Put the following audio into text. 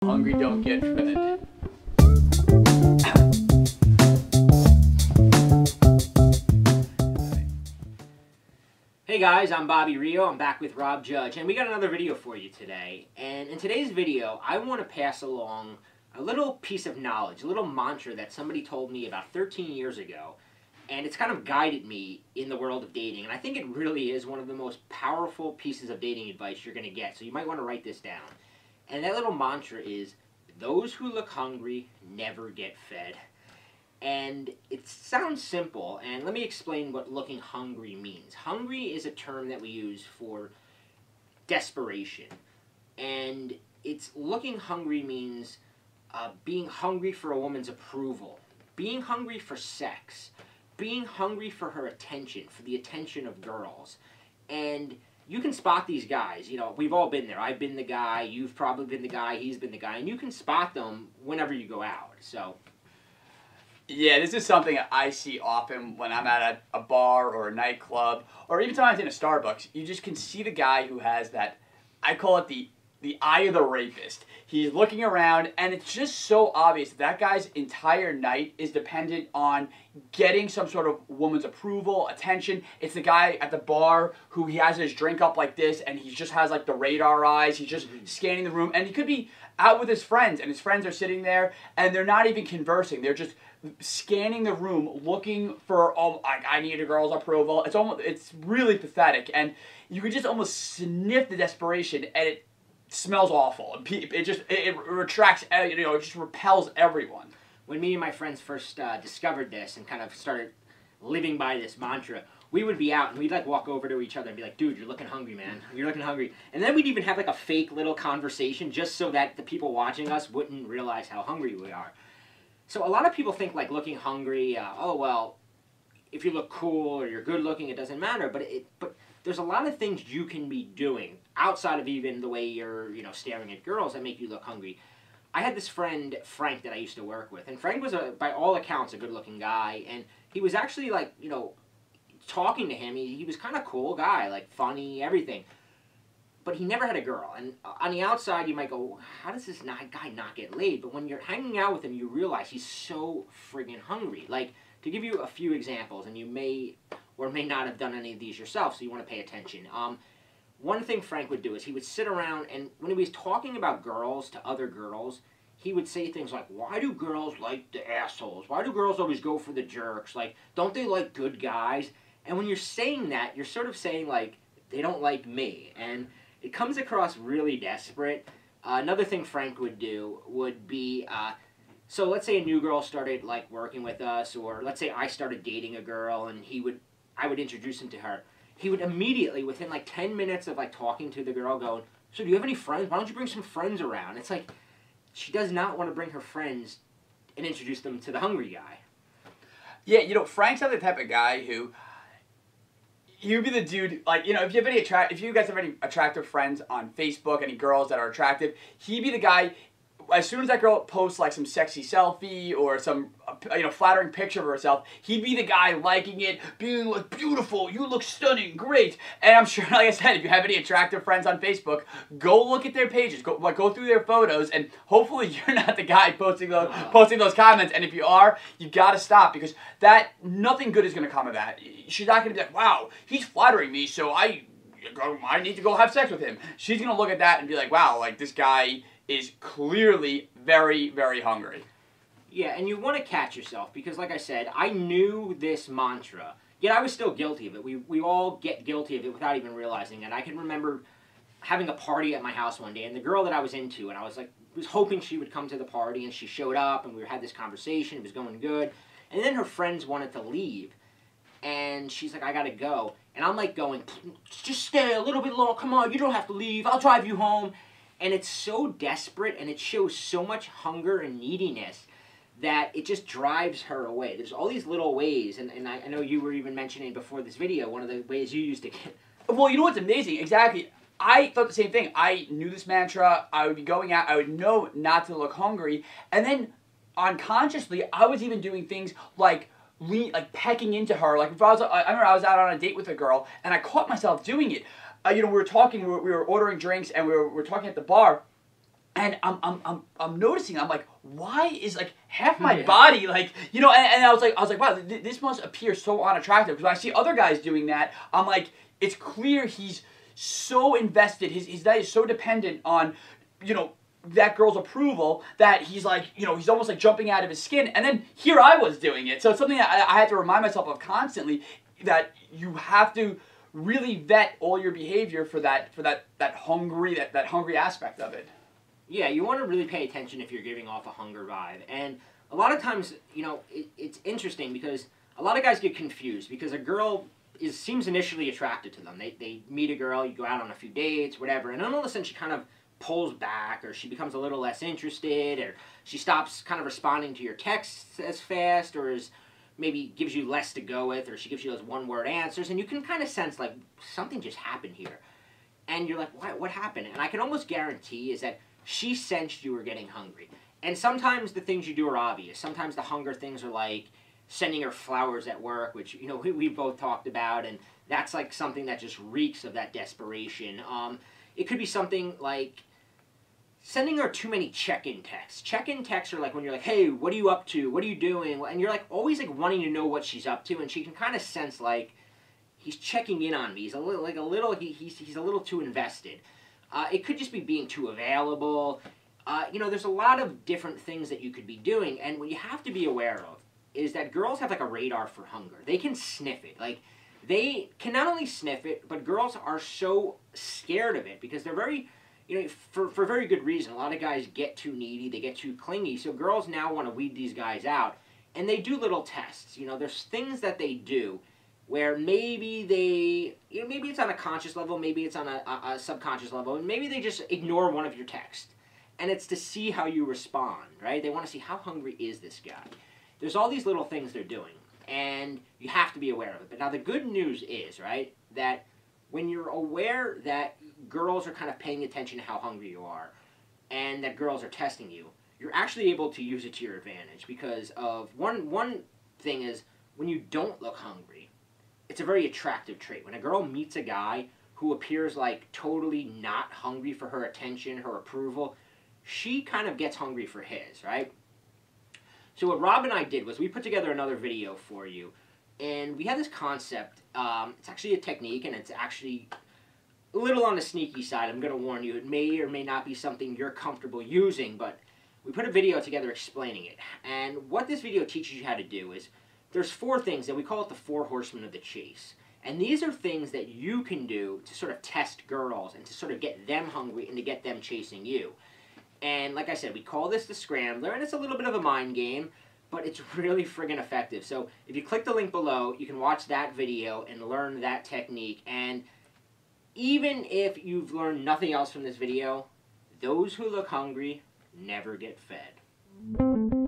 hungry don't get fed. Hey guys, I'm Bobby Rio. I'm back with Rob Judge, and we got another video for you today. And in today's video, I want to pass along a little piece of knowledge, a little mantra that somebody told me about 13 years ago, and it's kind of guided me in the world of dating. And I think it really is one of the most powerful pieces of dating advice you're going to get, so you might want to write this down. And that little mantra is, those who look hungry never get fed. And it sounds simple, and let me explain what looking hungry means. Hungry is a term that we use for desperation, and it's looking hungry means being hungry for a woman's approval, being hungry for sex, being hungry for her attention, for the attention of girls. And you can spot these guys. You know, we've all been there. I've been the guy, you've probably been the guy, he's been the guy, and you can spot them whenever you go out. So yeah, this is something I see often when I'm at a bar or a nightclub, or even sometimes in a Starbucks. You just can see the guy who has that, I call it the eye of the rapist. He's looking around, and it's just so obvious that guy's entire night is dependent on getting some sort of woman's approval, attention. It's the guy at the bar who he has his drink up like this, and he just has like the radar eyes. He's just scanning the room, and he could be out with his friends, and his friends are sitting there, and they're not even conversing. They're just scanning the room, looking for, oh, I need a girl's approval. It's really pathetic, and you could just almost sniff the desperation, and it smells awful. It retracts, it just repels everyone. When me and my friends first discovered this and kind of started living by this mantra, we would be out and we'd like walk over to each other and be like, dude, you're looking hungry, man. You're looking hungry. And then we'd even have like a fake little conversation just so that the people watching us wouldn't realize how hungry we are. So a lot of people think like looking hungry, oh well, if you look cool or you're good looking, it doesn't matter. But there's a lot of things you can be doing outside of even the way you're, staring at girls that make you look hungry. I had this friend, Frank, that I used to work with, and Frank was, by all accounts, a good-looking guy, and he was actually, like, talking to him, he was kind of cool guy, like, funny, everything. But he never had a girl, and on the outside, you might go, how does this guy not get laid? But when you're hanging out with him, you realize he's so friggin' hungry. Like, to give you a few examples, and you may or may not have done any of these yourself, so you want to pay attention. One thing Frank would do is he would sit around, and when he was talking about girls to other girls, he would say things like, why do girls like the assholes? Why do girls always go for the jerks? Like, don't they like good guys? And when you're saying that, you're sort of saying, like, they don't like me. And it comes across really desperate. Another thing Frank would do would be, so let's say a new girl started, like, working with us, or let's say I started dating a girl, and I would introduce him to her. He would immediately, within like 10 minutes of like talking to the girl, go, so do you have any friends? Why don't you bring some friends around? It's like, she does not want to bring her friends and introduce them to the hungry guy. Yeah, Frank's not the type of guy who, he would be the dude, like, if you guys have any attractive friends on Facebook, any girls that are attractive, he'd be the guy, as soon as that girl posts like some sexy selfie or some flattering picture of herself, he'd be the guy liking it, being like, beautiful, you look stunning, great. And I'm sure, like I said, if you have any attractive friends on Facebook, go look at their pages, go through their photos, and hopefully you're not the guy posting those comments. And if you are, you gotta stop, because nothing good is gonna come of that. She's not gonna be like, wow, he's flattering me, so I need to go have sex with him. She's gonna look at that and be like, wow, like this guy is clearly very, very hungry. Yeah, and you want to catch yourself, because like I said, I knew this mantra, yet I was still guilty of it. We all get guilty of it without even realizing it. I can remember having a party at my house one day, and the girl that I was into, and I was hoping she would come to the party, and she showed up, and we had this conversation, it was going good, and then her friends wanted to leave, and she's like, I gotta go, and I'm like going, just stay a little bit longer, come on, you don't have to leave, I'll drive you home. And it's so desperate, and it shows so much hunger and neediness that it just drives her away. There's all these little ways, and I know you were even mentioning before this video, one of the ways you used to get... Well, you know what's amazing? Exactly. I thought the same thing. I knew this mantra. I would be going out. I would know not to look hungry. And then, unconsciously, I was even doing things like pecking into her. Like, I remember I was out on a date with a girl, and I caught myself doing it. We were talking, we were ordering drinks, and we were talking at the bar, And I'm noticing, I'm like, why is like half my body like, you know, and I was like, wow, this must appear so unattractive, because when I see other guys doing that, I'm like, it's clear he's so invested, his diet is so dependent on, you know, that girl's approval, that he's like, you know, he's almost like jumping out of his skin. And then here I was doing it. So it's something that I had to remind myself of constantly, that you have to really vet all your behavior for that hungry aspect of it. Yeah, you want to really pay attention if you're giving off a hunger vibe. And a lot of times, you know, it's interesting because a lot of guys get confused because a girl seems initially attracted to them. They meet a girl, you go out on a few dates, whatever, and then all of a sudden she kind of pulls back, or she becomes a little less interested, or she stops kind of responding to your texts as fast, or maybe gives you less to go with, or she gives you those one-word answers, and you can kind of sense, like, something just happened here. And you're like, what happened? And I can almost guarantee is that she sensed you were getting hungry. And sometimes the things you do are obvious. Sometimes the hunger things are like sending her flowers at work, which, you know, we both talked about, and that's like something that just reeks of that desperation. It could be something like sending her too many check-in texts. Check-in texts are like when you're like, hey, what are you up to? What are you doing? And you're like always like wanting to know what she's up to, and she can kind of sense like he's checking in on me. He's a little he's a little too invested. It could just be being too available. You know, there's a lot of different things that you could be doing, and what you have to be aware of is that girls have like a radar for hunger. They can sniff it. Like, they can not only sniff it, but girls are so scared of it because they're very, you know, for very good reason. A lot of guys get too needy, they get too clingy, so girls now want to weed these guys out, and they do little tests. You know, there's things that they do where maybe they, you know, maybe it's on a conscious level, maybe it's on a subconscious level, and maybe they just ignore one of your texts. And it's to see how you respond, right? They want to see how hungry is this guy. There's all these little things they're doing, and you have to be aware of it. But now the good news is, right, that when you're aware that girls are kind of paying attention to how hungry you are, and that girls are testing you, you're actually able to use it to your advantage, because of one thing is, when you don't look hungry, it's a very attractive trait. When a girl meets a guy who appears like totally not hungry for her attention, her approval, she kind of gets hungry for his, right? So what Rob and I did was we put together another video for you, and we had this concept. It's actually a technique, and it's actually a little on the sneaky side. I'm going to warn you, it may or may not be something you're comfortable using, but we put a video together explaining it. And what this video teaches you how to do is, there's 4 things, and we call it the 4 horsemen of the chase. And these are things that you can do to sort of test girls and to sort of get them hungry and to get them chasing you. And like I said, we call this the Scrambler, and it's a little bit of a mind game, but it's really friggin' effective. So if you click the link below, you can watch that video and learn that technique. And even if you've learned nothing else from this video, those who look hungry never get fed.